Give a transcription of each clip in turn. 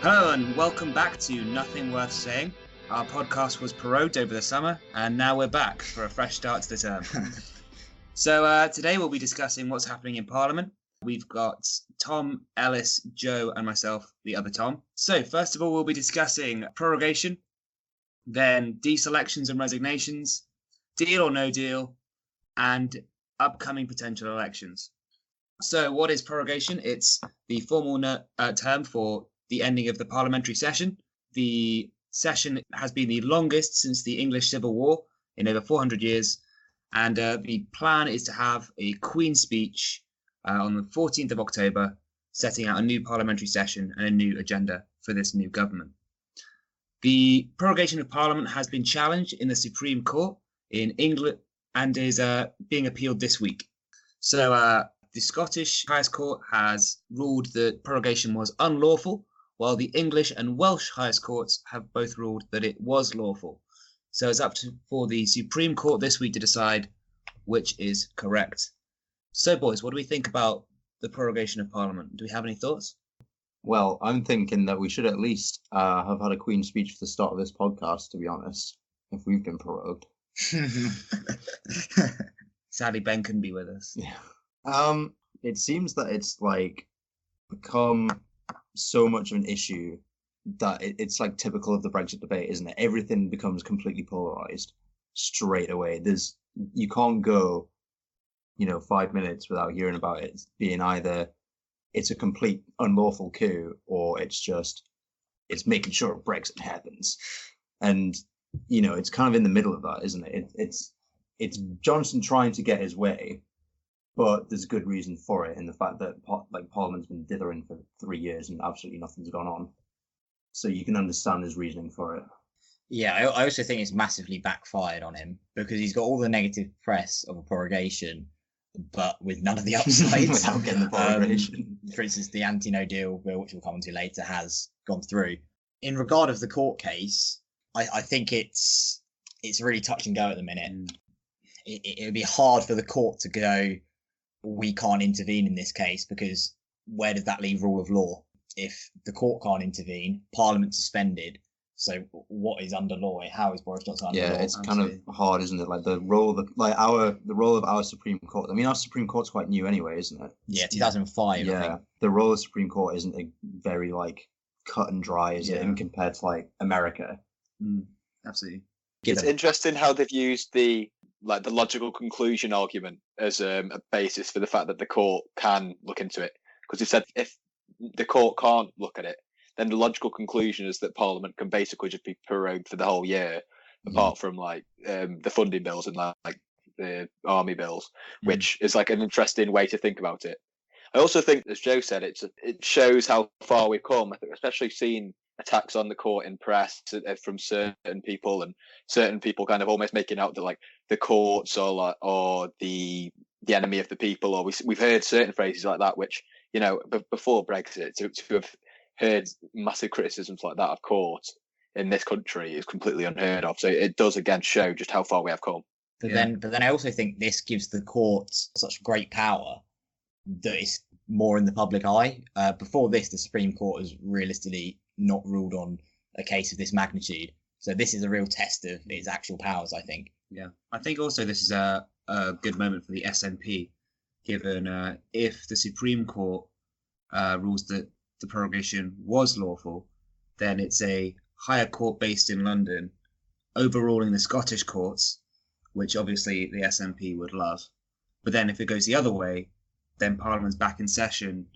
Hello and welcome back to Nothing Worth Saying. Our podcast was prorogued over the summer and now we're back for a fresh start to the term. So today we'll be discussing what's happening in Parliament. We've got Tom, Ellis, Joe and myself, the other Tom. So first of all, we'll be discussing prorogation, then deselections and resignations, deal or no deal, and upcoming potential elections. So what is prorogation? It's the formal term for the ending of the parliamentary session. The session has been the longest since the English Civil War in over 400 years. And the plan is to have a Queen's speech on the 14th of October, setting out a new parliamentary session and a new agenda for this new government. The prorogation of Parliament has been challenged in the Supreme Court in England and is being appealed this week. So the Scottish highest court has ruled that prorogation was unlawful, while the English and Welsh highest courts have both ruled that it was lawful. So it's up for the Supreme Court this week to decide which is correct. So, boys, what do we think about the prorogation of Parliament? Do we have any thoughts? Well, I'm thinking that we should at least have had a Queen's speech for the start of this podcast, to be honest, if we've been prorogued. Sadly, Ben couldn't be with us. Yeah. It seems that it's become so much of an issue that it's typical of the Brexit debate, isn't it? Everything becomes completely polarized straight away. You can't go, 5 minutes without hearing about it being either it's a complete unlawful coup or it's making sure Brexit happens. And, it's kind of in the middle of that, isn't it? It's Johnson trying to get his way, but there's a good reason for it in the fact that Parliament's been dithering for 3 years and absolutely nothing's gone on. So you can understand his reasoning for it. Yeah, I also think it's massively backfired on him because he's got all the negative press of a prorogation, but with none of the upsides. Without getting the prorogation. For instance, the anti-no deal bill, which we'll come to later, has gone through. In regard of the court case, I think it's really touch and go at the minute. It would be hard for the court to go, we can't intervene in this case, because where does that leave rule of law? If the court can't intervene, Parliament suspended. So what is under law? How is Boris Johnson under law? Yeah, it's kind of hard, isn't it? The role of our Supreme Court. I mean, our Supreme Court's quite new anyway, isn't it? Yeah, 2005. Yeah, I think. The role of the Supreme Court isn't very cut and dry, is it? In compared to America. Absolutely. It's interesting how they've used the logical conclusion argument as a basis for the fact that the court can look into it, because they said if the court can't look at it, then the logical conclusion is that Parliament can basically just be prorogued for the whole year, apart from the funding bills and the army bills, which is an interesting way to think about it. I also think, as Joe said, it shows how far we've come. I think, especially seeing attacks on the court in press from certain people, and certain people kind of almost making out that the courts or the enemy of the people, or we've heard certain phrases like that, which before Brexit to have heard massive criticisms like that of courts in this country is completely unheard of. So it does again show just how far we have come. But then I also think this gives the courts such great power that it's more in the public eye. Before this, the Supreme Court has realistically not ruled on a case of this magnitude. So this is a real test of its actual powers, I think. Yeah, I think also this is a good moment for the SNP, given if the Supreme Court rules that the prorogation was lawful, then it's a higher court based in London overruling the Scottish courts, which obviously the SNP would love. But then if it goes the other way, then Parliament's back in session.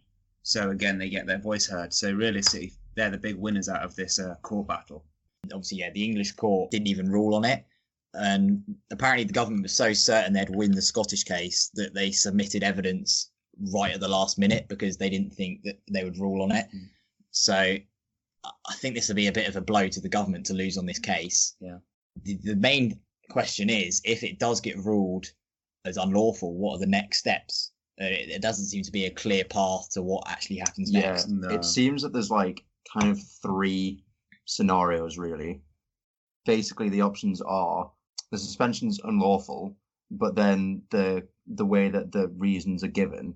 So again, they get their voice heard. So realistically, they're the big winners out of this court battle. Obviously, the English court didn't even rule on it. And apparently the government was so certain they'd win the Scottish case that they submitted evidence right at the last minute because they didn't think that they would rule on it. So I think this will be a bit of a blow to the government to lose on this case. Yeah. The main question is, if it does get ruled as unlawful, what are the next steps? It doesn't seem to be a clear path to what actually happens next. No. It seems that there's kind of 3 scenarios, really. Basically, the options are the suspension's unlawful, but then the way that the reasons are given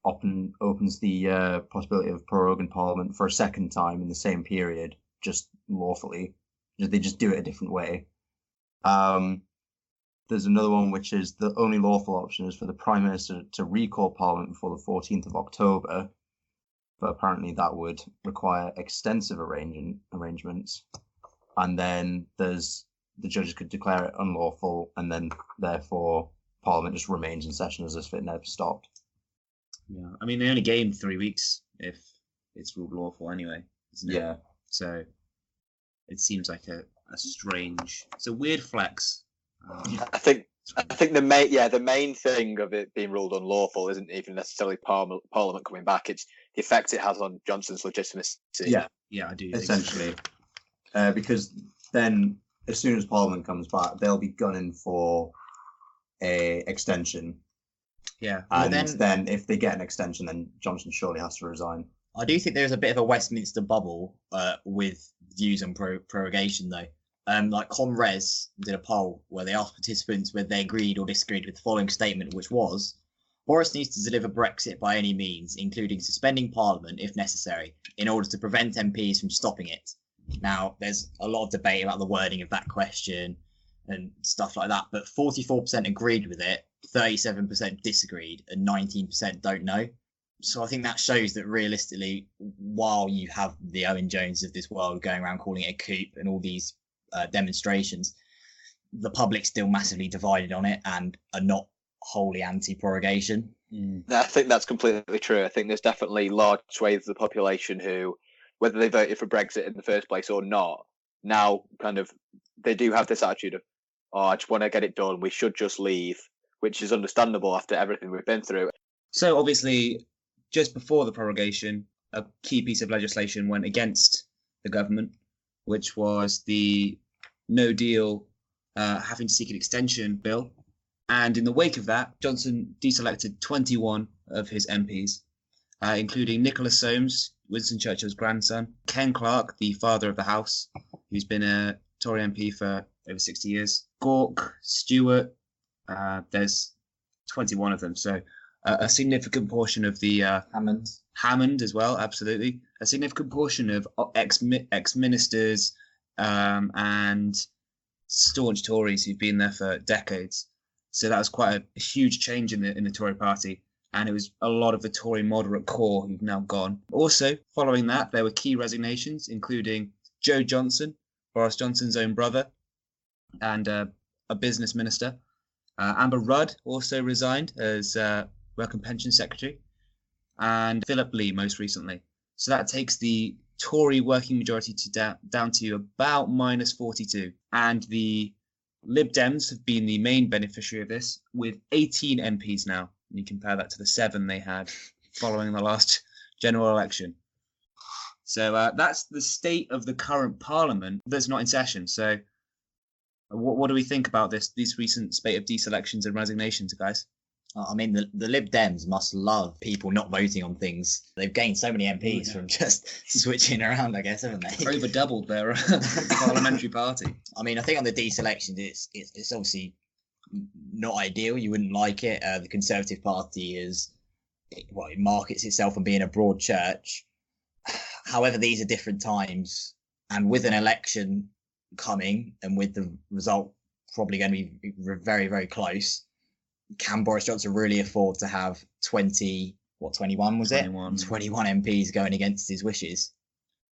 opens the possibility of proroguing Parliament for a second time in the same period, just lawfully. They just do it a different way. There's another one which is the only lawful option is for the Prime Minister to recall Parliament before the 14th of October, but apparently that would require extensive arrangements. And then the judges could declare it unlawful, and then therefore Parliament just remains in session as if it never stopped. Yeah, I mean, they only gain 3 weeks if it's ruled lawful anyway, isn't it? Yeah. So it seems like it's a weird flex. I think the main thing of it being ruled unlawful isn't even necessarily Parliament coming back. It's the effect it has on Johnson's legitimacy. Yeah, I do. Essentially, because then as soon as Parliament comes back, they'll be gunning for a extension. Yeah, and then if they get an extension, then Johnson surely has to resign. I do think there's a bit of a Westminster bubble with views on prorogation, though. Like ComRes did a poll where they asked participants whether they agreed or disagreed with the following statement, which was, Boris needs to deliver Brexit by any means, including suspending Parliament if necessary, in order to prevent MPs from stopping it. Now, there's a lot of debate about the wording of that question and stuff like that, but 44% agreed with it, 37% disagreed, and 19% don't know. So I think that shows that realistically, while you have the Owen Jones of this world going around calling it a coup and all these demonstrations, the public's still massively divided on it and are not wholly anti-prorogation. I think that's completely true. I think there's definitely large swathes of the population who, whether they voted for Brexit in the first place or not, now kind of they do have this attitude of, oh, I just want to get it done. We should just leave, which is understandable after everything we've been through. So obviously, just before the prorogation, a key piece of legislation went against the government, which was the No Deal having to seek an extension bill. And in the wake of that, Johnson deselected 21 of his MPs, including Nicholas Soames, Winston Churchill's grandson, Ken Clarke, the father of the House, who's been a Tory MP for over 60 years, Gawke, Stewart, there's 21 of them. So a significant portion of the Hammond as well, absolutely. A significant portion of ex-ministers and staunch Tories who've been there for decades. So that was quite a huge change in the Tory party. And it was a lot of the Tory moderate core who've now gone. Also, following that, there were key resignations, including Joe Johnson, Boris Johnson's own brother, and a business minister. Amber Rudd also resigned as Work and Pension Secretary, and Philip Lee most recently. So that takes the Tory working majority down to about minus 42. And the Lib Dems have been the main beneficiary of this, with 18 MPs now. And you compare that to the 7 they had following the last general election. So that's the state of the current Parliament that's not in session. So what do we think about these recent spate of deselections and resignations, guys? I mean, the Lib Dems must love people not voting on things. They've gained so many MPs from just switching around, I guess, haven't they? Over doubled their parliamentary party. I mean, I think on the deselections, it's obviously not ideal. You wouldn't like it. The Conservative Party it markets itself on being a broad church. However, these are different times, and with an election coming, and with the result probably going to be very, very close, can Boris Johnson really afford to have 21 was it? 21 MPs going against his wishes?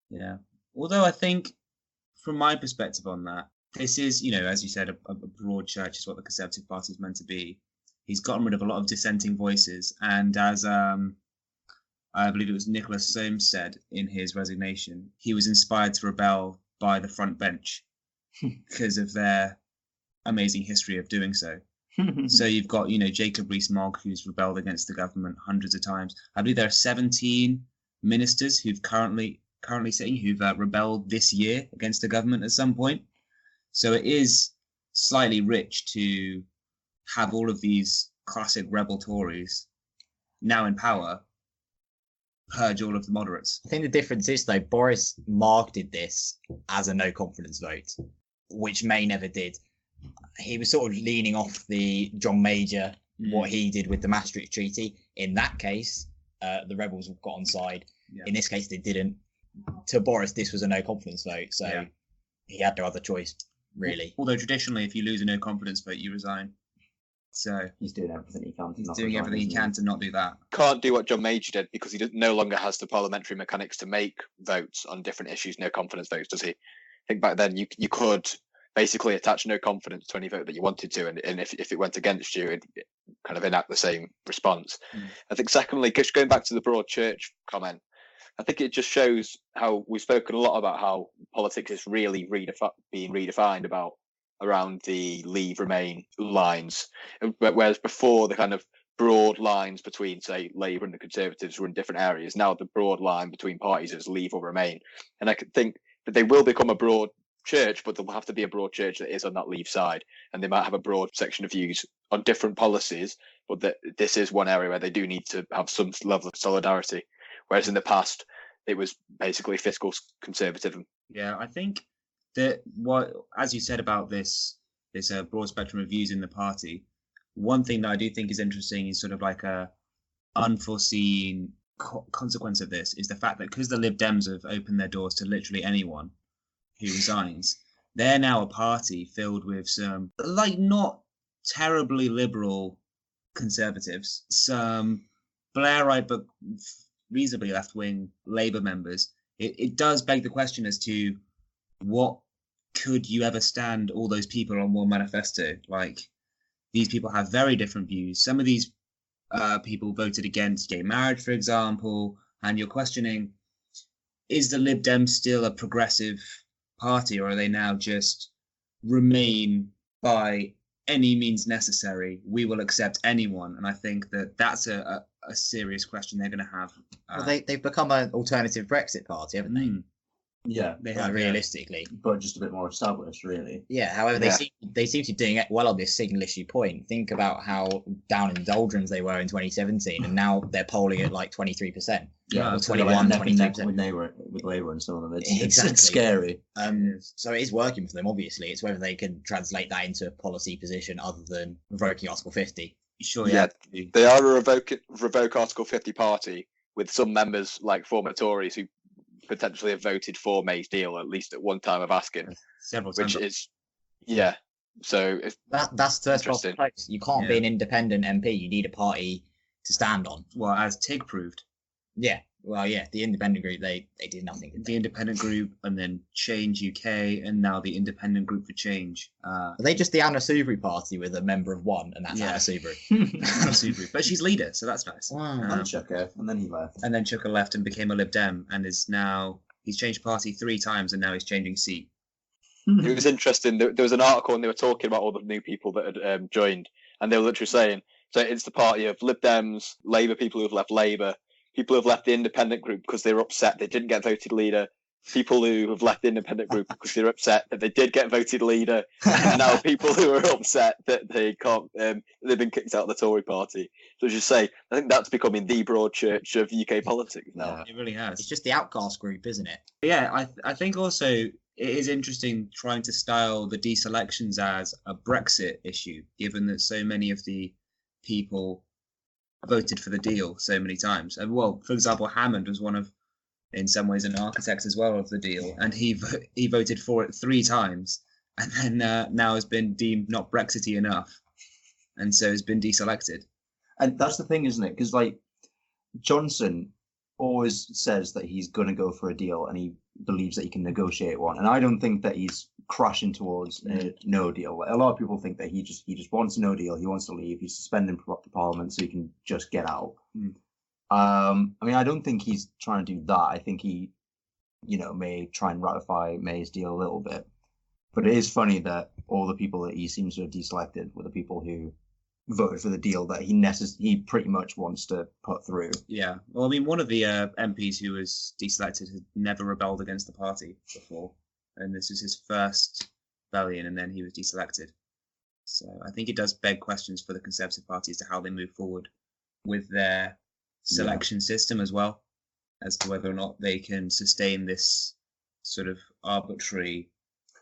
Yeah. Although I think, from my perspective on that, this is, as you said, a broad church is what the Conservative Party is meant to be. He's gotten rid of a lot of dissenting voices. And as I believe it was Nicholas Soames said in his resignation, he was inspired to rebel by the front bench because of their amazing history of doing so. So you've got, Jacob Rees-Mogg, who's rebelled against the government hundreds of times. I believe there are 17 ministers who've currently sitting who've rebelled this year against the government at some point. So it is slightly rich to have all of these classic rebel Tories now in power purge all of the moderates. I think the difference is, though, Boris marketed this as a no confidence vote, which May never did. He was sort of leaning off the John Major, what he did with the Maastricht Treaty. In that case, the rebels got on side. Yeah. In this case, they didn't. To Boris, this was a no confidence vote, so he had no other choice, really. Although traditionally, if you lose a no confidence vote, you resign. So he's doing everything he can. He's doing everything he can to not do that. Can't do what John Major did because he no longer has the parliamentary mechanics to make votes on different issues, no confidence votes, does he? I think back then you could basically attach no confidence to any vote that you wanted to, and if it went against you, it'd kind of enact the same response. I think secondly, just going back to the broad church comment, I think it just shows how we've spoken a lot about how politics is really being redefined around the Leave Remain lines, whereas before the kind of broad lines between, say, Labour and the Conservatives were in different areas. Now the broad line between parties is Leave or Remain, and I think that they will become a broad church, but there'll have to be a broad church that is on that Leave side, and they might have a broad section of views on different policies, but that this is one area where they do need to have some level of solidarity, whereas in the past it was basically fiscal conservatism. Yeah, I think that as you said about this broad spectrum of views in the party, one thing that I do think is interesting is sort of like a unforeseen consequence of this is the fact that because the Lib Dems have opened their doors to literally anyone who resigns, they're now a party filled with some not terribly liberal conservatives, some Blairite but reasonably left-wing Labour members. It does beg the question as to what could you ever stand all those people on one manifesto? Like, these people have very different views. Some of these people voted against gay marriage, for example, and you're questioning, is the Lib Dems still a progressive party, or are they now just Remain by any means necessary? We will accept anyone. And I think that's a serious question they're going to have. Well, they've become an alternative Brexit party, haven't they? Yeah, they have, realistically, but just a bit more established, really. Yeah. However, they seem to be doing it well on this single issue point. Think about how down in the doldrums they were in 2017, and now they're polling at like 23%. Yeah, or 21, 22%. With Labour and some of them. It's scary. So it is working for them. Obviously, it's whether they can translate that into a policy position other than revoking Article 50. Sure. Yeah, they are a revoke Article 50 party with some members like former Tories who potentially have voted for May's deal at least at one time of asking, several times. Which is so that's the first place. You can't be an independent MP. You need a party to stand on. Well, as Tig proved. Yeah. Well, yeah, the independent group, they did nothing. The independent group, and then Change UK, and now the Independent Group for Change. Are they just the Anna Soubry party with a member of one, and that's Anna Soubry? Anna Soubry. But she's leader, so that's nice. Wow. And Chucker, and then he left. And then Chucker left and became a Lib Dem, and he's changed party 3 times, and now he's changing seat. It was interesting. There was an article, and they were talking about all the new people that had joined, and they were literally saying, so it's the party of Lib Dems, Labour people who have left Labour, people who have left the independent group because they were upset they didn't get voted leader, people who have left the independent group because they're upset that they did get voted leader, and now people who are upset that they can't, they've been kicked out of the Tory party. So as you say, I think that's becoming the broad church of UK politics now. It really has. It's just the outcast group, isn't it? Yeah, I think also it is interesting trying to style the deselections as a Brexit issue, given that so many of the people voted for the deal so many times. And well, for example, Hammond was one of, in some ways, an architect as well of the deal, and he voted for it 3 times, and then now has been deemed not Brexity enough, and so has been deselected. And that's the thing, isn't it? Because like Johnson always says that he's going to go for a deal, and he believes that he can negotiate one. And I don't think that he's crashing towards a no deal. A lot of people think that he just wants a no deal. He wants to leave. He's suspending Parliament so he can just get out. I mean, I don't think he's trying to do that. I think he, may try and ratify May's deal a little bit. But it is funny that all the people that he seems to have deselected were the people who voted for the deal that he pretty much wants to put through. Yeah. Well, I mean, one of the MPs who was deselected had never rebelled against the party before, and this is his first rebellion, and then he was deselected. So I think it does beg questions for the Conservative Party as to how they move forward with their selection system as well, as to whether or not they can sustain this sort of arbitrary,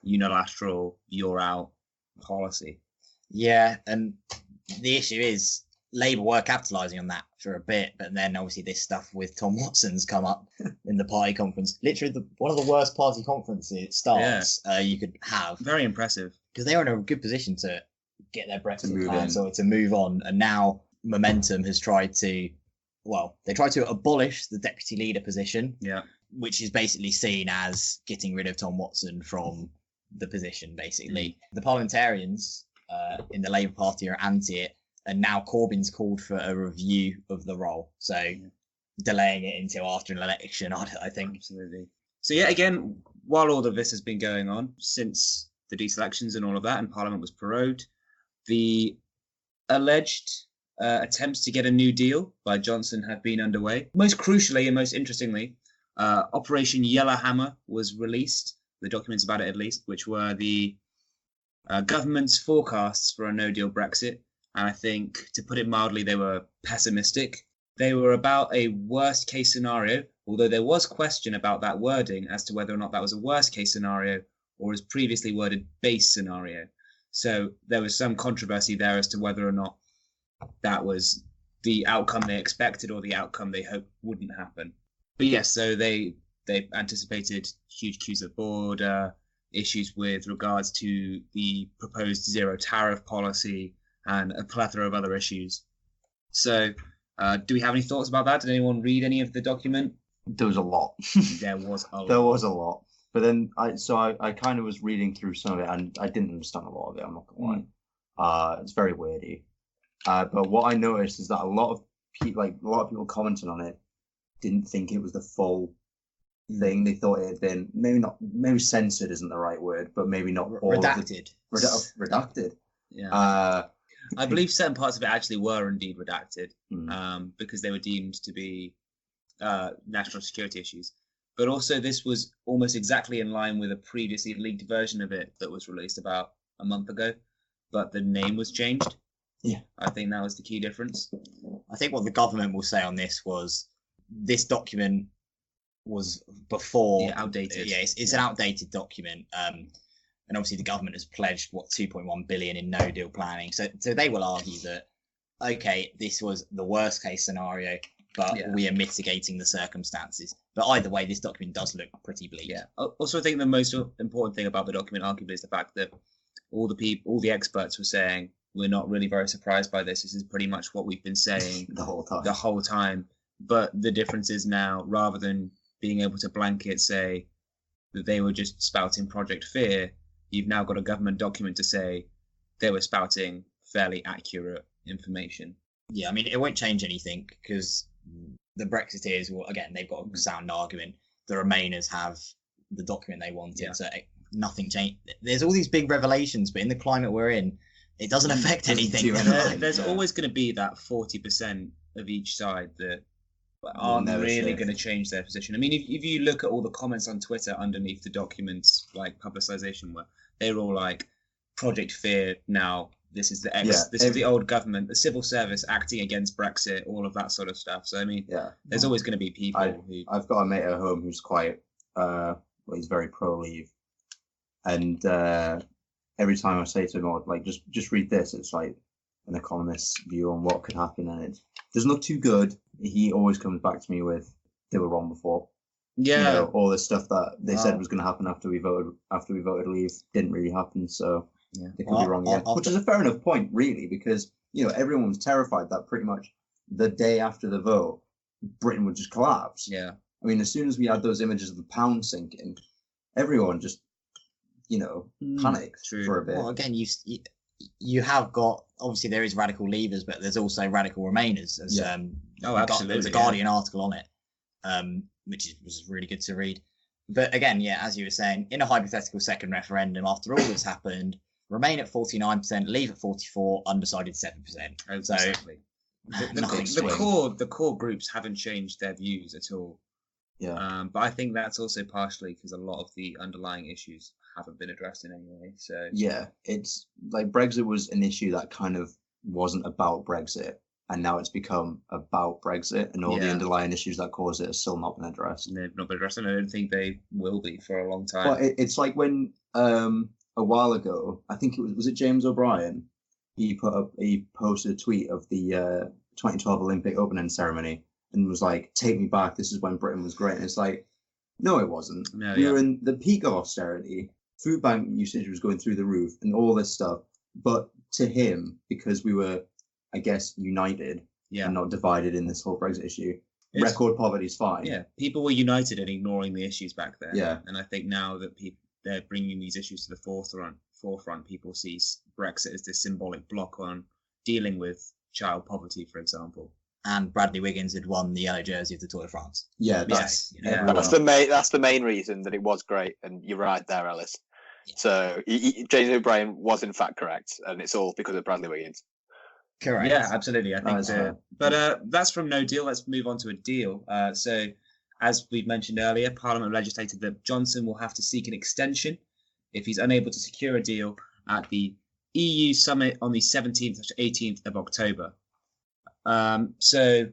unilateral, you're out policy. Yeah, and the issue is Labour were capitalising on that for a bit, but then obviously this stuff with Tom Watson's come up in the party conference. Literally, one of the worst party conferences starts you could have. Very impressive. Because they were in a good position to get their Brexit plans or to move on. And now Momentum has tried to, they tried to abolish the deputy leader position, which is basically seen as getting rid of Tom Watson from the position, basically. The parliamentarians in the Labour Party are anti it, and now Corbyn's called for a review of the role. So delaying it until after an election, I think. Absolutely. So yeah, again, while all of this has been going on, since the deselections and all of that, and Parliament was prorogued, the alleged attempts to get a new deal by Johnson have been underway. Most crucially and most interestingly, Operation Yellowhammer was released, the documents about it at least, which were the government's forecasts for a no-deal Brexit. And I think, to put it mildly, they were pessimistic. They were about a worst-case scenario, although there was question about that wording as to whether or not that was a worst-case scenario or, as previously worded, base scenario. So there was some controversy there as to whether or not that was the outcome they expected or the outcome they hoped wouldn't happen. But yes, so they anticipated huge queues at border, issues with regards to the proposed zero tariff policy, and a plethora of other issues. So do we have any thoughts about that? Did anyone read any of the document? There was a lot. There was a lot. There was a lot. But then I kind of was reading through some of it, and I didn't understand a lot of it, I'm not going to lie. It's very weirdy. But what I noticed is that a lot of people commenting on it didn't think it was the full thing. They thought it had been maybe censored isn't the right word, but maybe not all redacted. Redacted. Yeah. I believe certain parts of it actually were indeed redacted because they were deemed to be national security issues. But also this was almost exactly in line with a previously leaked version of it that was released about a month ago, but the name was changed. Yeah. I think that was the key difference. I think what the government will say on this was this document was before... outdated. Yeah, it's an outdated document. And obviously the government has pledged, 2.1 billion in no-deal planning. So they will argue that, okay, this was the worst-case scenario, but we are mitigating the circumstances. But either way, this document does look pretty bleak. Yeah. Also, I think the most important thing about the document, arguably, is the fact that all the experts were saying, we're not really very surprised by this. This is pretty much what we've been saying the whole time. But the difference is now, rather than being able to blanket say that they were just spouting Project Fear, you've now got a government document to say they were spouting fairly accurate information. Yeah, I mean, it won't change anything because the Brexiteers they've got a sound argument. The Remainers have the document they wanted, so nothing changed. There's all these big revelations, but in the climate we're in, it doesn't affect anything. There's always going to be that 40% of each side that aren't really going to change their position. I mean, if you look at all the comments on Twitter underneath the documents, like publicization, where they're all like, Project Fear now, this is the old government, the civil service acting against Brexit, all of that sort of stuff. So I mean, there's always going to be people I've got a mate at home who's quite he's very pro-leave, and every time I say to him, like, just read this, it's like an economist's view on what could happen, and it doesn't look too good. He always comes back to me with, they were wrong before. Yeah, all this stuff that they said was going to happen after we voted leave didn't really happen. So they could be wrong again, which is a fair enough point, really, because everyone was terrified that pretty much the day after the vote, Britain would just collapse. Yeah, I mean, as soon as we had those images of the pound sinking, everyone just panicked for a bit. Well, again, you have got, obviously there is radical leavers, but there's also radical remainers. As, absolutely. There was a Guardian article on it, which was really good to read. But again, as you were saying, in a hypothetical second referendum, after all that's happened, Remain at 49%, Leave at 44%, undecided 7%. Exactly. The core groups haven't changed their views at all. Yeah. But I think that's also partially because a lot of the underlying issues haven't been addressed in any way. So yeah, it's like Brexit was an issue that kind of wasn't about Brexit, and now it's become about Brexit, and all the underlying issues that cause it have still not been addressed. And they've not been addressed, and I don't think they will be for a long time. Well, it's like when a while ago, I think was it James O'Brien he posted a tweet of the 2012 Olympic opening ceremony and was like, "Take me back. This is when Britain was great." And it's like, no, it wasn't. No, We were in the peak of austerity. Food bank usage was going through the roof, and all this stuff. But to him, because we were, I guess, united and not divided in this whole Brexit issue, record poverty is fine. Yeah, people were united in ignoring the issues back then. Yeah, and I think now that they're bringing these issues to the forefront, people see Brexit as this symbolic block on dealing with child poverty, for example. And Bradley Wiggins had won the yellow jersey of the Tour de France. Yeah, that's the main reason that it was great, and you're right there, Ellis. Yeah. So James O'Brien was in fact correct, and it's all because of Bradley Wiggins. Correct. Yeah, absolutely. I think but that's from no deal. Let's move on to a deal. So, as we've mentioned earlier, Parliament legislated that Johnson will have to seek an extension if he's unable to secure a deal at the EU summit on the 17th to 18th of October. So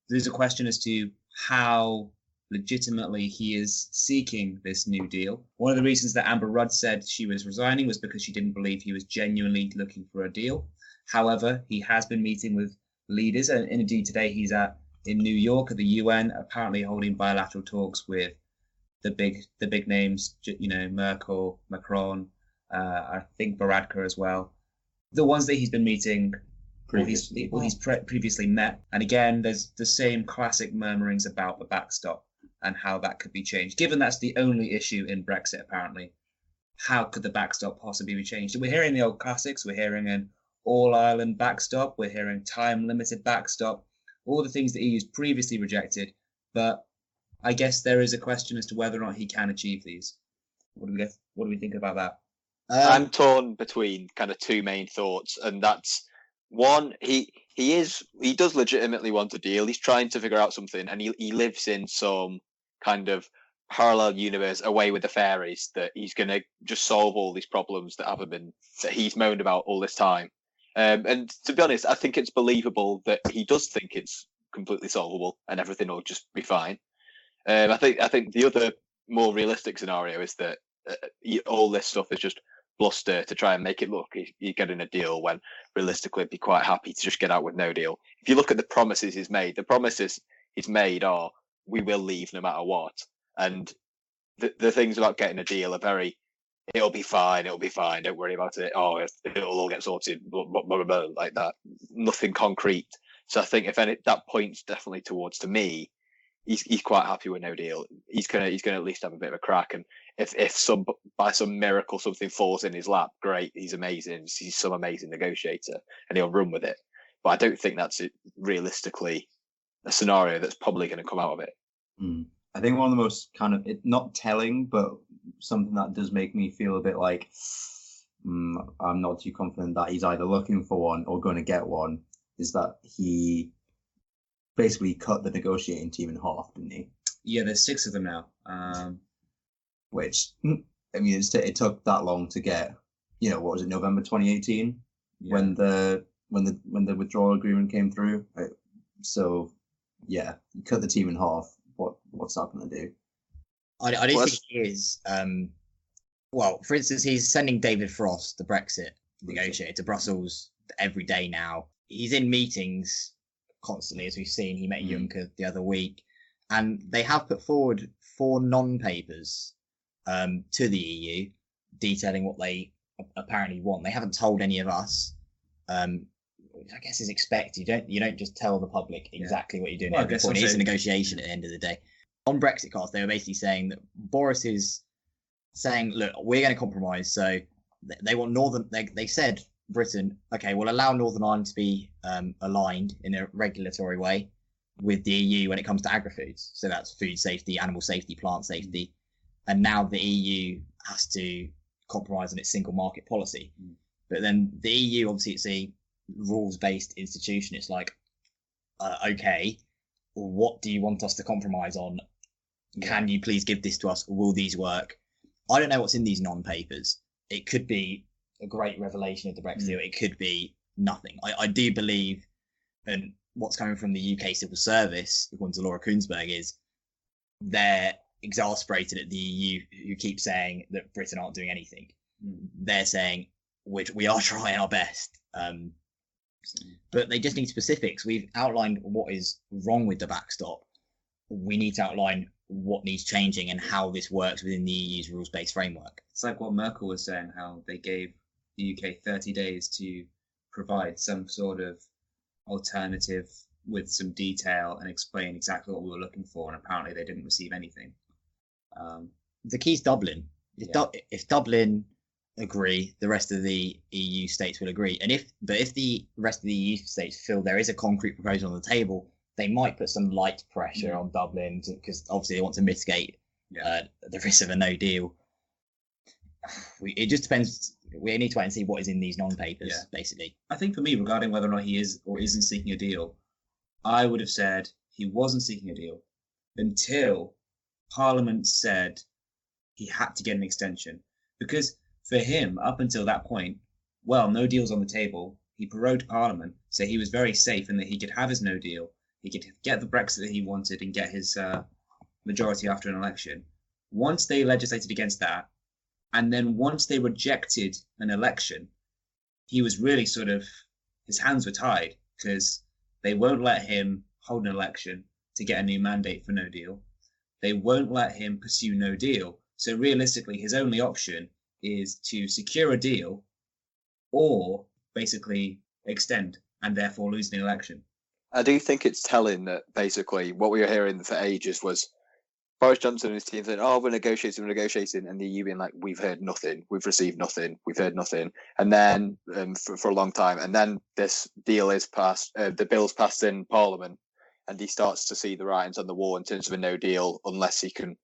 there's a question as to how legitimately he is seeking this new deal. One of the reasons that Amber Rudd said she was resigning was because she didn't believe he was genuinely looking for a deal. However, he has been meeting with leaders, and indeed today he's in New York at the UN, apparently holding bilateral talks with the big names, Merkel, Macron, I think Varadkar as well. The ones that he's been meeting, he's previously met. And again, there's the same classic murmurings about the backstop and how that could be changed. Given that's the only issue in Brexit, apparently, how could the backstop possibly be changed? We're hearing the old classics. We're hearing an all-Ireland backstop. We're hearing time-limited backstop. All the things that EU's previously rejected. But I guess there is a question as to whether or not he can achieve these. What do we think about that? I'm torn between kind of two main thoughts, and that's one, he does legitimately want a deal. He's trying to figure out something, and he lives in some kind of parallel universe away with the fairies that he's going to just solve all these problems that he's moaned about all this time. And to be honest, I think it's believable that he does think it's completely solvable and everything will just be fine. I think the other more realistic scenario is that all this stuff is just bluster to try and make it look you're getting a deal, when realistically he'd be quite happy to just get out with no deal. If you look at the promises he's made, are we will leave no matter what. And the things about getting a deal are very, it'll be fine, don't worry about it, it'll all get sorted, blah, blah, blah, blah, like that. Nothing concrete. So I think that points definitely towards, to me, he's quite happy with no deal. He's gonna at least have a bit of a crack, and if by some miracle something falls in his lap, great, he's amazing. He's some amazing negotiator, and he'll run with it. But I don't think that's realistically a scenario that's probably going to come out of it. I think one of the most kind of, not telling, but something that does make me feel a bit like I'm not too confident that he's either looking for one or going to get one, is that he basically cut the negotiating team in half, didn't he? Yeah, there's 6 of them now. Which, I mean, it took that long to get, what was it, November 2018, when the withdrawal agreement came through. So, yeah, you cut the team in half. What's that going to do? I don't think he is. Well, for instance, he's sending David Frost, the Brexit negotiator, to Brussels every day now. He's in meetings constantly, as we've seen. He met Juncker the other week, and they have put forward 4 non-papers to the EU detailing what they apparently want. They haven't told any of us, which I guess is expected. You don't just tell the public exactly what you're doing. Well, it is a negotiation at the end of the day. On Brexit cast, they were basically saying that Boris is saying, look, we're going to compromise. So they want they said, Britain, okay, we'll allow Northern Ireland to be aligned in a regulatory way with the EU when it comes to agri-foods. So that's food safety, animal safety, plant safety. And now the EU has to compromise on its single market policy. But then the EU, obviously, it's a rules-based institution. It's like, okay, what do you want us to compromise on? Can you please give this to us? Will these work? I don't know what's in these non-papers. It could be a great revelation of the Brexit deal. It could be nothing. I do believe, and what's coming from the UK civil service, according to Laura Kuenssberg, is they're exasperated at the EU, who keep saying that Britain aren't doing anything. They're saying, which we are trying our best. But they just need specifics. We've outlined what is wrong with the backstop. We need to outline what needs changing and how this works within the EU's rules-based framework. It's like what Merkel was saying, how they gave the UK 30 days to provide some sort of alternative with some detail and explain exactly what we were looking for, and apparently they didn't receive anything. The key's Dublin. If Dublin agree, the rest of the EU states will agree. And if the rest of the EU states feel there is a concrete proposal on the table, they might put some light pressure on Dublin because obviously they want to mitigate the risk of a no deal. It just depends. We need to wait and see what is in these non-papers, basically. I think for me, regarding whether or not he is or isn't seeking a deal, I would have said he wasn't seeking a deal until Parliament said he had to get an extension. Because for him, up until that point, well, no deal's on the table. He prorogued Parliament, so he was very safe in that he could have his no deal. He could get the Brexit that he wanted and get his majority after an election. Once they legislated against that, and then once they rejected an election, he was really sort of, his hands were tied because they won't let him hold an election to get a new mandate for no deal. They won't let him pursue no deal. So realistically, his only option is to secure a deal or basically extend and therefore lose the election. I do think it's telling that basically what we were hearing for ages was Boris Johnson and his team saying, "Oh, we're negotiating," and the EU being like, "We've heard nothing, we've received nothing, we've heard nothing," and then for a long time, and then this deal is passed, the bill's passed in Parliament, and he starts to see the writings on the wall in terms of a no deal unless he can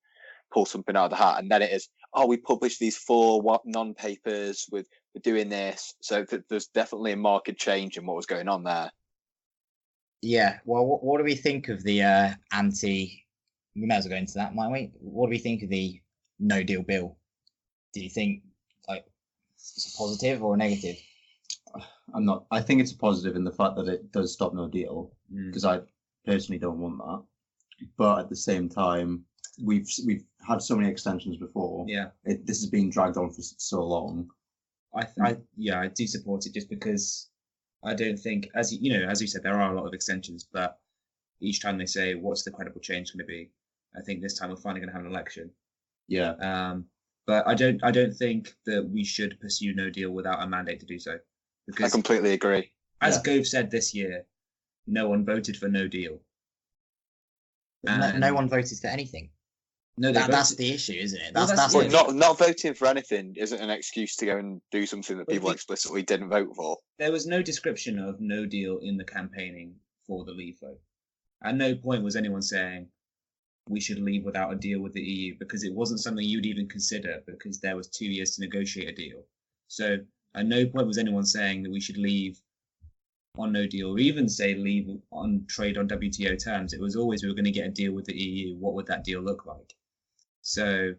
pull something out of the hat, and then it is, "Oh, we published these 4 non-papers, we're doing this," so there's definitely a marked change in what was going on there. Yeah, well, what do we think of the we may as well go into that, might we? What do we think of the no deal bill? Do you think it's a positive or a negative? I think it's a positive in the fact that it does stop no deal, because I personally don't want that. But at the same time, we've had so many extensions before. Yeah. This has been dragged on for so long. I do support it just because I don't think, as you said, there are a lot of extensions, but each time they say, what's the credible change going to be? I think this time we're finally going to have an election. Yeah. But I don't think that we should pursue no deal without a mandate to do so. Because I completely agree. As Gove said this year, no one voted for no deal. No one voted for anything. No, that's the issue, isn't it? Not voting for anything isn't an excuse to go and do something that people explicitly didn't vote for. There was no description of no deal in the campaigning for the Leave vote. At no point was anyone saying we should leave without a deal with the EU, because it wasn't something you'd even consider, because there was 2 years to negotiate a deal. So at no point was anyone saying that we should leave on no deal, or even say leave on trade on WTO terms. It was always we were going to get a deal with the EU. What would that deal look like? So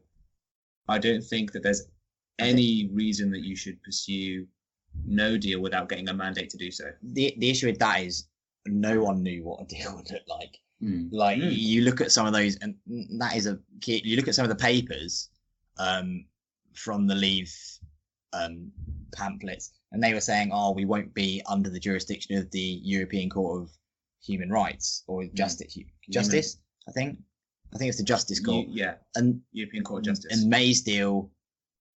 I don't think that there's any reason that you should pursue no deal without getting a mandate to do so. The issue with that is no one knew what a deal would look like. You look at some of those, and that is you look at some of the papers from the Leave pamphlets, and they were saying, "Oh, we won't be under the jurisdiction of the European Court of Human Rights or Justice." I think it's the Justice Court. And European Court of Justice. And May's deal,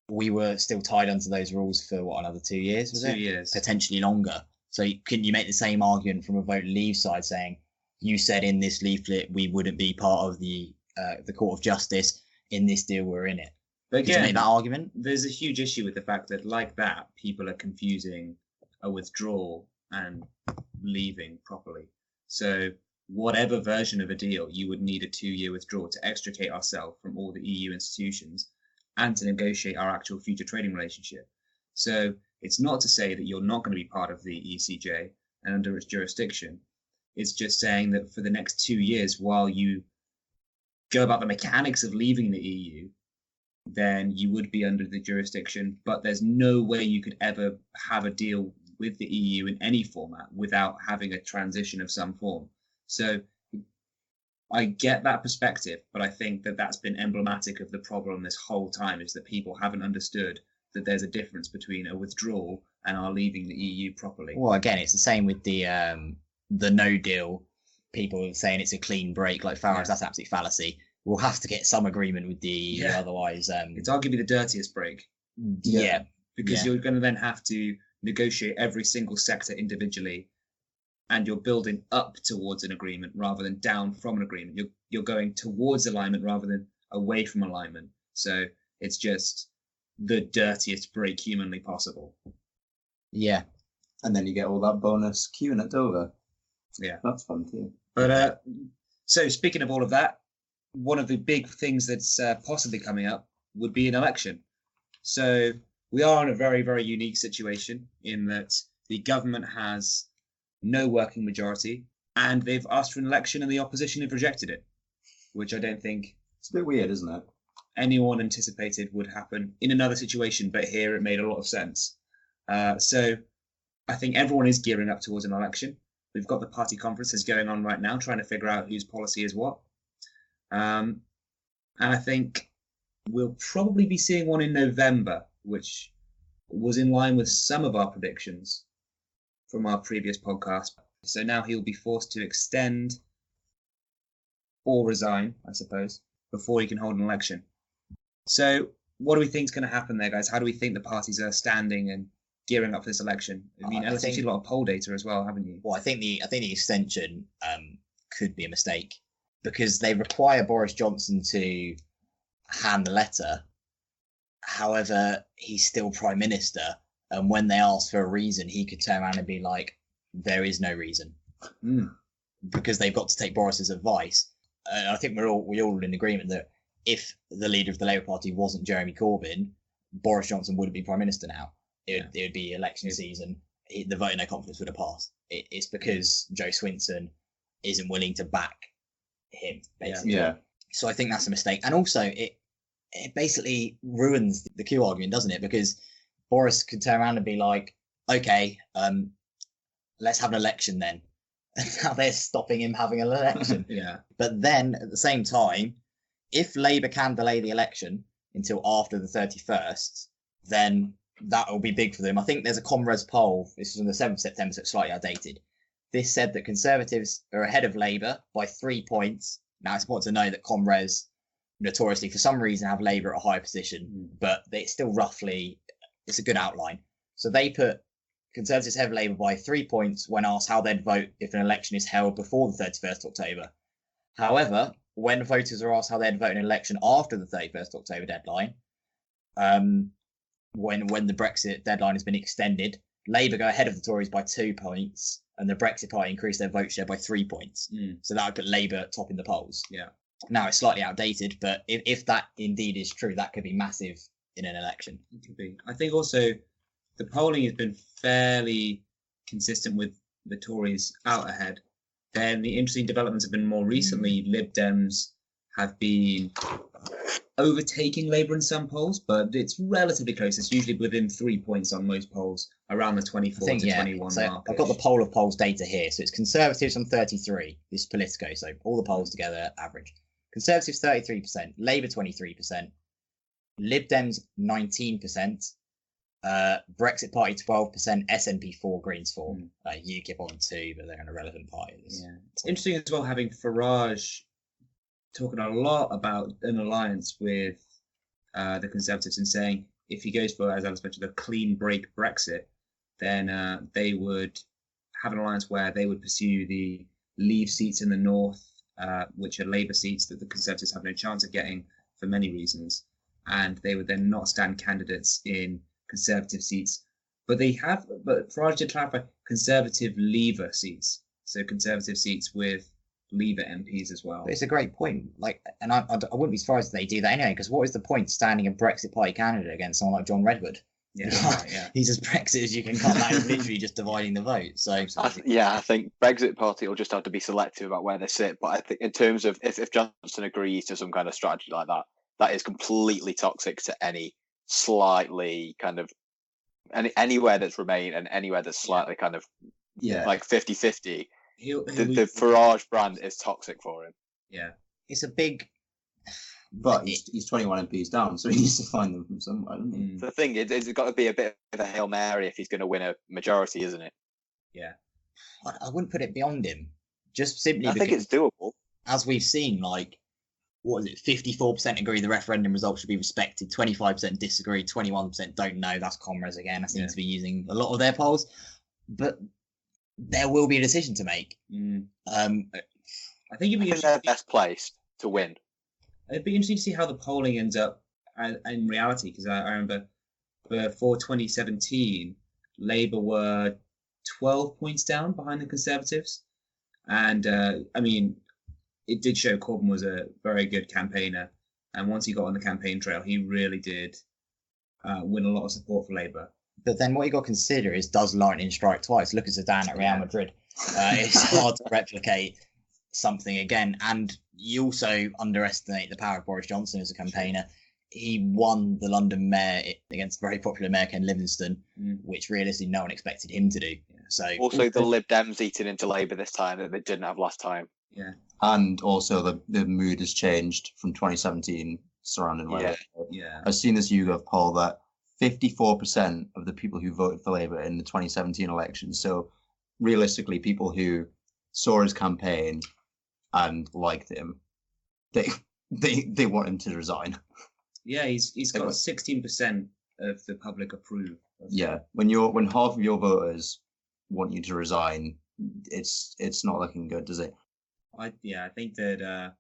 we were still tied onto those rules for another 2 years, was it? 2 years, potentially longer. So couldn't you make the same argument from a vote Leave side, saying you said in this leaflet we wouldn't be part of the Court of Justice, in this deal we're in it? But again, could you make that argument? There's a huge issue with the fact that, like that, people are confusing a withdrawal and leaving properly. So whatever version of a deal, you would need a 2-year withdrawal to extricate ourselves from all the EU institutions and to negotiate our actual future trading relationship. So it's not to say that you're not going to be part of the ECJ and under its jurisdiction. It's just saying that for the next 2 years, while you go about the mechanics of leaving the EU, then you would be under the jurisdiction, but there's no way you could ever have a deal with the EU in any format without having a transition of some form. So I get that perspective, but I think that that's been emblematic of the problem this whole time, is that people haven't understood that there's a difference between a withdrawal and our leaving the EU properly. Well, again, it's the same with the no deal. People saying it's a clean break, like Farage. That's absolute fallacy. We'll have to get some agreement with the EU, otherwise. It's arguably the dirtiest break. Yeah. Because you're going to then have to negotiate every single sector individually, and you're building up towards an agreement rather than down from an agreement. You're going towards alignment rather than away from alignment. So it's just the dirtiest break humanly possible. Yeah. And then you get all that bonus queuing at Dover. Yeah. That's fun too. But so speaking of all of that, one of the big things that's possibly coming up would be an election. So we are in a very, very unique situation in that the government has no working majority, and they've asked for an election and the opposition have rejected it, which I don't think It's a bit weird, isn't it? anyone anticipated would happen in another situation, but here it made a lot of sense. So I think everyone is gearing up towards an election. We've got the party conferences going on right now, trying to figure out whose policy is what. And I think we'll probably be seeing one in November, which was in line with some of our predictions from our previous podcast. So now he'll be forced to extend or resign, I suppose, before he can hold an election. So what do we think is going to happen there, guys? How do we think the parties are standing and gearing up for this election? I mean, Ellis, you've seen a lot of poll data as well, haven't you? Well, I think the extension could be a mistake because they require Boris Johnson to hand the letter. However, he's still Prime Minister, and when they ask for a reason, he could turn around and be like, "There is no reason," because they've got to take Boris's advice. And I think we're all in agreement that if the leader of the Labour Party wasn't Jeremy Corbyn, Boris Johnson wouldn't be Prime Minister now. It would be election season. The vote of no confidence would have passed. It's because Joe Swinson isn't willing to back him, basically. Yeah. So I think that's a mistake. And also, it basically ruins the Q argument, doesn't it? Because Boris could turn around and be like, okay, let's have an election then. And now they're stopping him having an election. Yeah. But then, at the same time, if Labour can delay the election until after the 31st, then that will be big for them. I think there's a Comres poll. This was on the 7th of September, so it's slightly outdated. This said that Conservatives are ahead of Labour by 3 points. Now, it's important to know that Comres notoriously, for some reason, have Labour at a higher position, but it's still roughly, it's a good outline. So they put Conservatives ahead of Labour by 3 points when asked how they'd vote if an election is held before the 31st of October. However, when voters are asked how they'd vote in an election after the 31st of October deadline, when the Brexit deadline has been extended, Labour go ahead of the Tories by 2 points, and the Brexit Party increase their vote share by 3 points. So that would put Labour top in the polls. Yeah. Now it's slightly outdated, but if that indeed is true, that could be massive in an election. It could be. I think also the polling has been fairly consistent with the Tories out ahead. Then the interesting developments have been more recently. Lib Dems have been overtaking Labour in some polls, but it's relatively close. It's usually within 3 points on most polls, around the 24 to 21 so mark. I've got the poll of polls data here. So it's Conservatives on 33. This is Politico, so all the polls together average. Conservatives 33%, Labour 23%, Lib Dems 19%, Brexit Party 12%, SNP 4, Greens 4, UKIP on 2, but they're an irrelevant party. Yeah. It's interesting as well having Farage talking a lot about an alliance with the Conservatives and saying if he goes for, as Alice mentioned, a clean break Brexit, then they would have an alliance where they would pursue the Leave seats in the north, which are Labour seats that the Conservatives have no chance of getting for many reasons, and they would then not stand candidates in Conservative seats. But Farage did clarify Conservative Leaver seats, so Conservative seats with Leaver MPs as well. But it's a great point. And I wouldn't be surprised if they do that anyway, because what is the point standing a Brexit Party candidate against someone like John Redwood? Yeah, right, yeah. He's as Brexit as you can come. That is literally just dividing the vote. So I think Brexit Party will just have to be selective about where they sit. But I think in terms of if Johnson agrees to some kind of strategy like that, that is completely toxic to any slightly kind of anywhere that's Remain and anywhere that's slightly kind of like 50-50. The Farage brand is toxic for him. Yeah, it's a big. But he's 21 MPs down, so he needs to find them from somewhere, doesn't he? The thing is, it's got to be a bit of a Hail Mary if he's going to win a majority, isn't it? Yeah. I wouldn't put it beyond him. Just simply I think because, it's doable. as we've seen, like, what is it? 54% agree the referendum result should be respected. 25% disagree. 21% don't know. That's Comres again. I seem to be using a lot of their polls, but there will be a decision to make. I think it'd be they're best placed to win. It'd be interesting to see how the polling ends up in reality, because I remember before 2017, Labour were 12 points down behind the Conservatives, and I mean, it did show Corbyn was a very good campaigner, and once he got on the campaign trail, he really did win a lot of support for Labour. But then what you got to consider is, does lightning strike twice? Look at Zidane at Real Madrid. It's hard to replicate something again, and you also underestimate the power of Boris Johnson as a campaigner. He won the London mayor against very popular Mayor Ken Livingstone, which realistically no one expected him to do. So also the Lib Dems eating into Labour this time that they didn't have last time. Yeah, and also the mood has changed from 2017 surrounding Labour. Yeah, I've seen this YouGov poll that 54% of the people who voted for Labour in the 2017 election. So realistically, people who saw his campaign and liked him, they want him to resign. Yeah, he's got 16% of the public approve. Yeah, when half of your voters want you to resign, it's not looking good, does it? I think that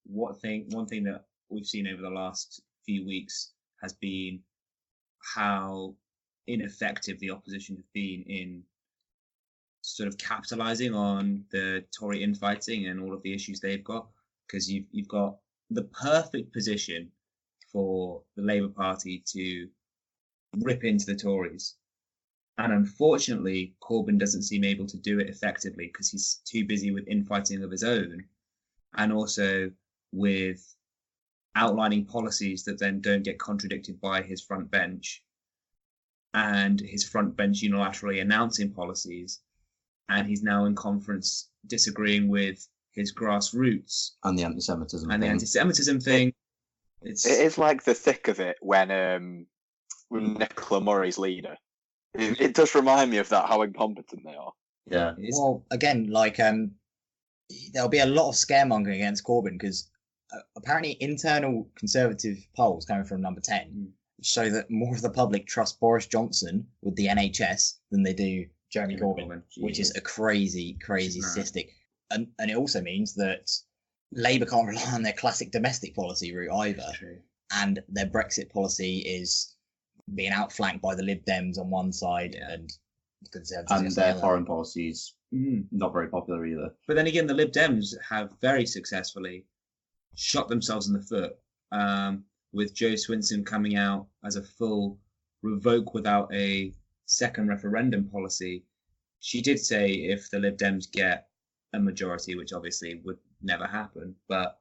one thing that we've seen over the last few weeks has been how ineffective the opposition have been in sort of capitalizing on the Tory infighting and all of the issues they've got, because you've got the perfect position for the Labour Party to rip into the Tories. And unfortunately, Corbyn doesn't seem able to do it effectively because he's too busy with infighting of his own, and also with outlining policies that then don't get contradicted by his front bench, and his front bench unilaterally announcing policies. And he's now in conference disagreeing with his grassroots. And the anti-Semitism thing. It is like the thick of it when Nicola Murray's leader. It does remind me of that, how incompetent they are. Yeah. Well, again, like there'll be a lot of scaremongering against Corbyn because apparently internal Conservative polls coming from Number 10 show that more of the public trust Boris Johnson with the NHS than they do Jeremy Corbyn, which is a crazy statistic. And it also means that Labour can't rely on their classic domestic policy route either. And their Brexit policy is being outflanked by the Lib Dems on one side and the Conservatives and their foreign policies not very popular either. But then again, the Lib Dems have very successfully shot themselves in the foot with Jo Swinson coming out as a full revoke without a second referendum policy. She did say if the Lib Dems get a majority, which obviously would never happen, but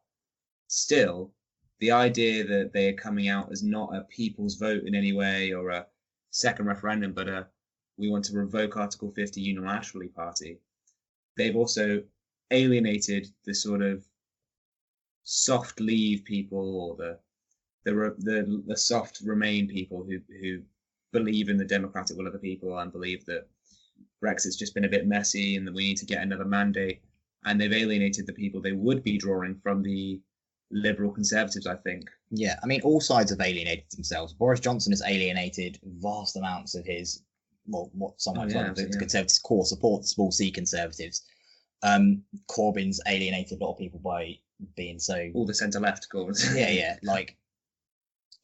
still, the idea that they are coming out as not a people's vote in any way or a second referendum, but we want to revoke Article 50 unilaterally party. They've also alienated the sort of soft leave people or the soft remain people who believe in the democratic will of the people and believe that Brexit's just been a bit messy and that we need to get another mandate. And they've alienated the people they would be drawing from the Liberal Conservatives, I think. Yeah, I mean, all sides have alienated themselves. Boris Johnson has alienated vast amounts of his, well, what someone the Conservatives' core support, the small C Conservatives. Corbyn's alienated a lot of people by being so... All the centre-left Corbyns. Yeah, like,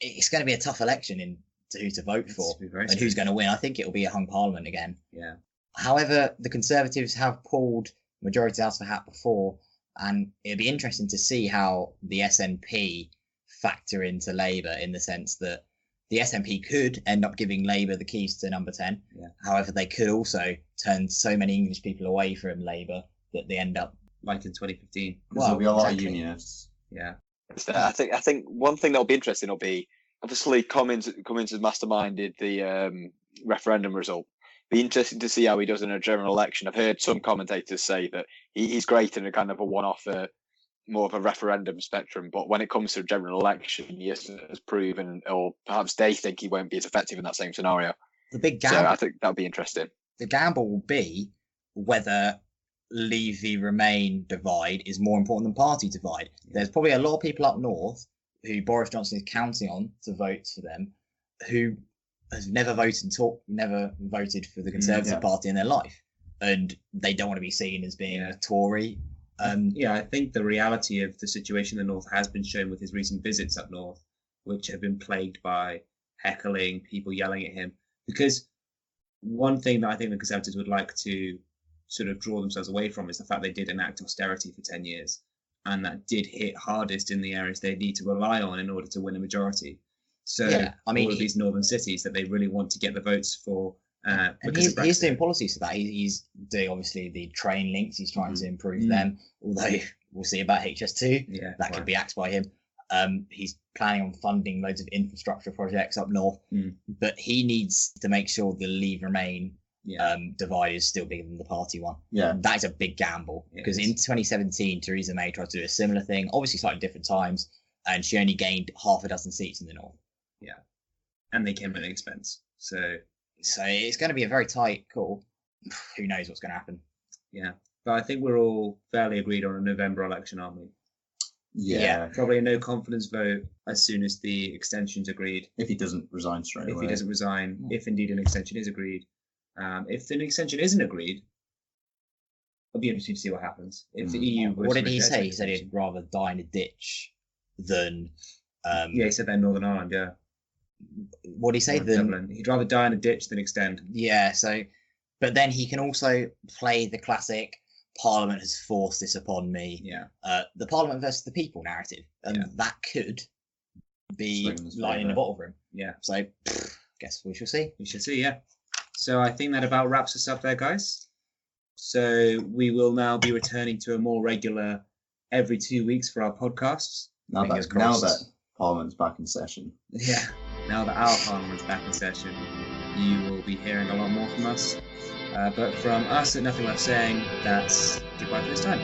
it's going to be a tough election in who to vote for and who's going to win. I think it'll be a hung parliament again. Yeah. However, the Conservatives have pulled majority out of the hat before, and it'd be interesting to see how the SNP factor into Labour, in the sense that the SNP could end up giving Labour the keys to Number 10. Yeah. However, they could also turn so many English people away from Labour that they end up... Like in 2015. Well, there'll be a lot of unionists. Yeah. I think one thing that'll be interesting will be, obviously, Cummins has masterminded the referendum result. Be interesting to see how he does in a general election. I've heard some commentators say that he's great in a kind of a one-off more of a referendum spectrum, but when it comes to a general election, yes, has proven, or perhaps they think he won't be as effective in that same scenario. The big So gamble. I think that'll be interesting. The gamble will be whether Leave v Remain divide is more important than party divide. There's probably a lot of people up north who Boris Johnson is counting on to vote for them, who has never voted for the Conservative Party in their life, and they don't want to be seen as being a Tory. I think the reality of the situation in the north has been shown with his recent visits up north, which have been plagued by heckling, people yelling at him. Because one thing that I think the Conservatives would like to sort of draw themselves away from is the fact they did enact austerity for 10 years, and that did hit hardest in the areas they need to rely on in order to win a majority. So all of these northern cities that they really want to get the votes for. And he's doing policies for that. He's doing obviously the train links. He's trying to improve them. Although we'll see about HS2. That could be axed by him. He's planning on funding loads of infrastructure projects up north, but he needs to make sure the Leave Remain divide is still bigger than the party one. That is a big gamble because in 2017 Theresa May tried to do a similar thing, obviously slightly different times, and she only gained half a dozen seats in the north. And they came at an expense. So it's going to be a very tight call. Who knows what's going to happen? But I think we're all fairly agreed on a November election, aren't we? Probably a no confidence vote as soon as the extension's agreed. If he doesn't resign straight away. If he doesn't resign, if indeed an extension is agreed. If an extension isn't agreed, it'll be interesting to see what happens. If the EU what did he say? He said he'd rather die in a ditch than... he said that in Northern Ireland, What did he say? Dublin. He'd rather die in a ditch than extend. But then he can also play the classic Parliament has forced this upon me. The Parliament versus the people narrative. And that could be lying in the bottle room. So, guess we shall see. We shall see, So I think that about wraps us up there, guys. So we will now be returning to a more regular every 2 weeks for our podcasts. Now that Parliament's back in session. Now that our Parliament's back in session, you will be hearing a lot more from us. But from us at Nothing Left Saying, that's goodbye for this time.